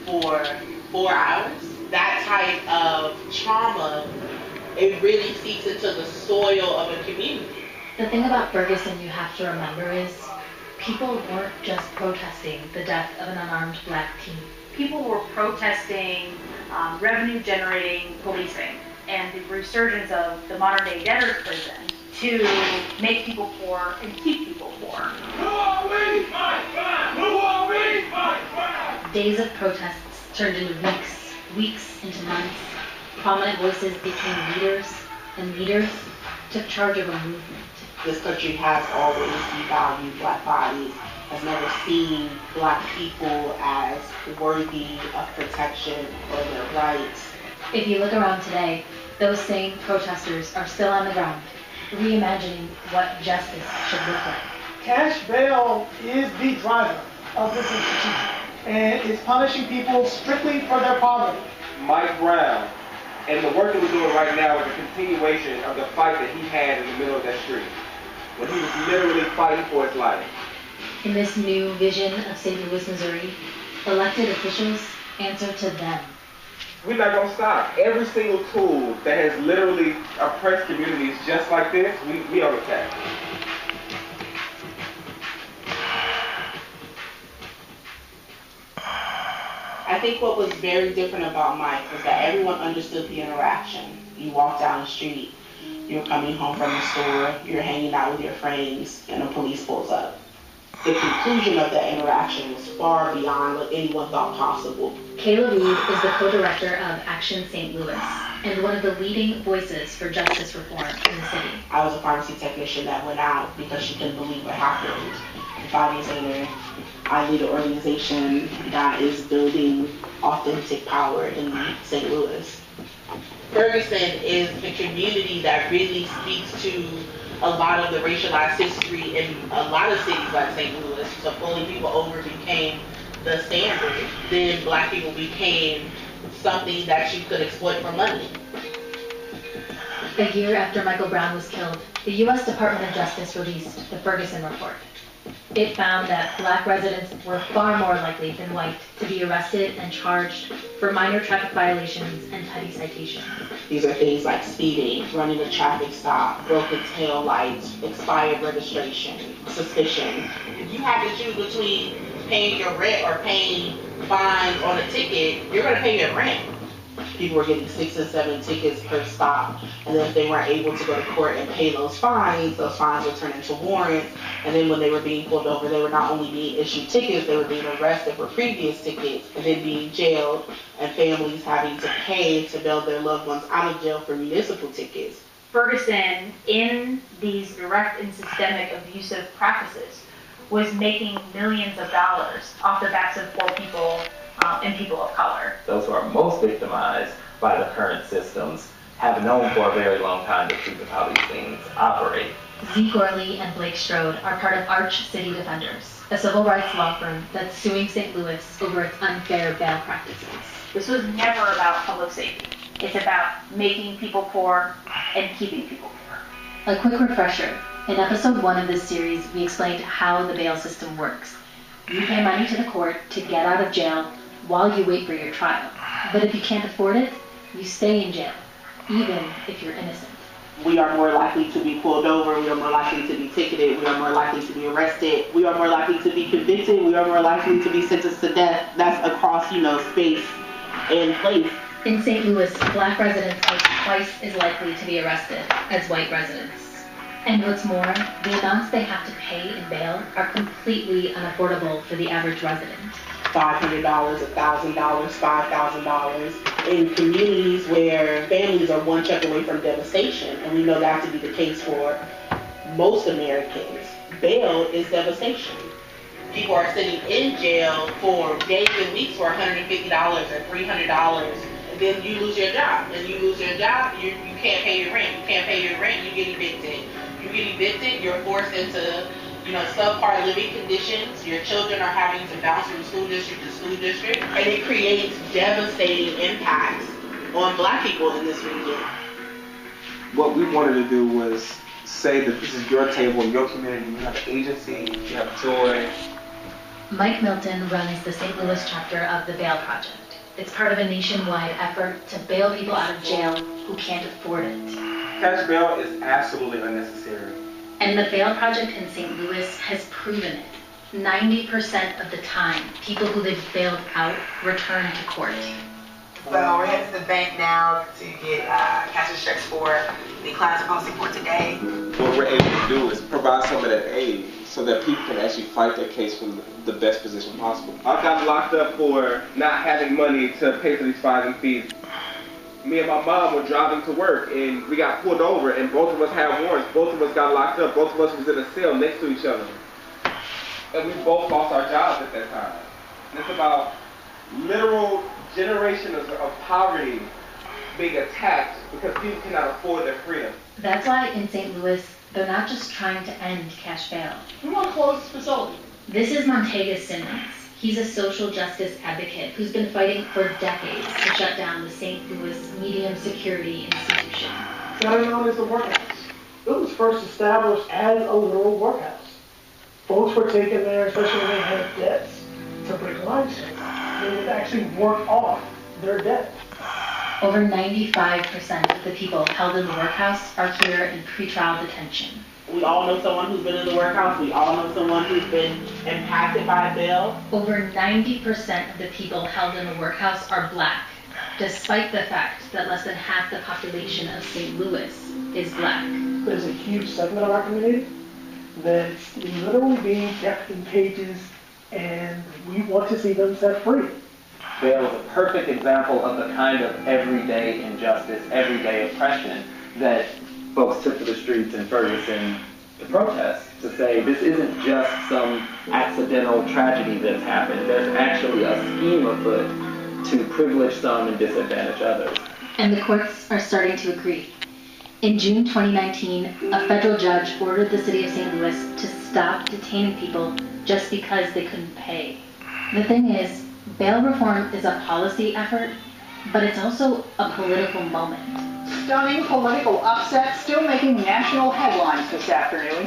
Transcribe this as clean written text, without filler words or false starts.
for 4 hours. That type of trauma, it really seeps into the soil of a community. The thing about Ferguson you have to remember is people weren't just protesting the death of an unarmed black teen. People were protesting revenue-generating policing and the resurgence of the modern-day debtor's prison to make people poor and keep people poor. Who are we? Who are we? Days of protests turned into weeks, weeks into months. Prominent voices became leaders, and leaders took charge of a movement. This country has always devalued black bodies, has never seen black people as worthy of protection or their rights. If you look around today, those same protesters are still on the ground, reimagining what justice should look like. Cash bail is the driver of this institution, and it's punishing people strictly for their poverty. Mike Brown, and the work that we're doing right now is a continuation of the fight that he had in the middle of that street, when he was literally fighting for his life. In this new vision of St. Louis, Missouri, elected officials answer to them. We're not going to stop. Every single tool that has literally oppressed communities just like this, we on attack. I think what was very different about Mike was that everyone understood the interaction. You walk down the street, you're coming home from the store, you're hanging out with your friends, and the police pulls up. The conclusion of that interaction was far beyond what anyone thought possible. Kayla Reed is the co-director of Action St. Louis and one of the leading voices for justice reform in the city. I was a pharmacy technician that went out because she couldn't believe what happened. And 5 years later, I lead an organization that is building authentic power in St. Louis. Ferguson is the community that really speaks to a lot of the racialized history in a lot of cities like St. Louis. So pulling people over became the standard. Then black people became something that you could exploit for money. A year after Michael Brown was killed, the U.S. Department of Justice released the Ferguson Report. It found that black residents were far more likely than white to be arrested and charged for minor traffic violations and petty citations. These are things like speeding, running a traffic stop, broken tail lights, expired registration, suspicion. If you have to choose between paying your rent or paying fines on a ticket, you're going to pay your rent. People were getting 6 and 7 tickets per stop, and then if they weren't able to go to court and pay those fines would turn into warrants, and then when they were being pulled over, they were not only being issued tickets, they were being arrested for previous tickets, and then being jailed, and families having to pay to bail their loved ones out of jail for municipal tickets. Ferguson, in these direct and systemic abusive practices, was making millions of dollars off the backs of poor people and people of color. Those who are most victimized by the current systems have known for a very long time the truth of how these things operate. Z. Gorley and Blake Strode are part of Arch City Defenders, a civil rights law firm that's suing St. Louis over its unfair bail practices. This was never about public safety. It's about making people poor and keeping people poor. A quick refresher. In episode 1 of this series, we explained how the bail system works. You pay money to the court to get out of jail while you wait for your trial. But if you can't afford it, you stay in jail, even if you're innocent. We are more likely to be pulled over, we are more likely to be ticketed, we are more likely to be arrested, we are more likely to be convicted, we are more likely to be sentenced to death. That's across, space and place. In St. Louis, black residents are twice as likely to be arrested as white residents. And what's more, the amounts they have to pay in bail are completely unaffordable for the average resident. $500, $1,000, $5,000 in communities where families are one check away from devastation, and we know that to be the case for most Americans. Bail is devastation. People are sitting in jail for days and weeks for $150 or $300, and then you lose your job. And you lose your job, you can't pay your rent. You can't pay your rent, you get evicted. You get evicted, you're forced into subpar living conditions. Your children are having to bounce from school district to school district, and it creates devastating impacts on black people in this region. What we wanted to do was say that this is your table, your community, you have agency, you have joy, Mike Milton runs the St. Louis chapter of the Bail Project. It's part of a nationwide effort to bail people out of jail who can't afford it. Cash bail is absolutely unnecessary. And the Bail Project in St. Louis has proven it. 90% of the time, people who they've bailed out return to court. So we're headed to the bank now to get cashier's checks for the clients we're posting for today. What we're able to do is provide some of that aid so that people can actually fight their case from the best position possible. I got locked up for not having money to pay for these fines and fees. Me and my mom were driving to work and we got pulled over and both of us had warrants. Both of us got locked up. Both of us was in a cell next to each other. And we both lost our jobs at that time. And it's about literal generation of poverty being attacked because people cannot afford their freedom. That's why in St. Louis, they're not just trying to end cash bail. We want to close this facility. This is Montega Simmons. He's a social justice advocate who's been fighting for decades to shut down the St. Louis medium security institution. Better known as the workhouse. It was first established as a literal workhouse. Folks were taken there, especially when they had debts, to break lives. They would actually work off their debt. Over 95% of the people held in the workhouse are here in pretrial detention. We all know someone who's been in the workhouse. We all know someone who's been impacted by bail. Over 90% of the people held in the workhouse are black, despite the fact that less than half the population of St. Louis is black. There's a huge segment of our community that's literally being kept in cages, and we want to see them set free. Bail is a perfect example of the kind of everyday injustice, everyday oppression that folks took to the streets in Ferguson to protest, to say this isn't just some accidental tragedy that's happened. There's actually a scheme afoot to privilege some and disadvantage others. And the courts are starting to agree. In June 2019, a federal judge ordered the city of St. Louis to stop detaining people just because they couldn't pay. The thing is, bail reform is a policy effort, but it's also a political moment. Stunning political upset still making national headlines this afternoon.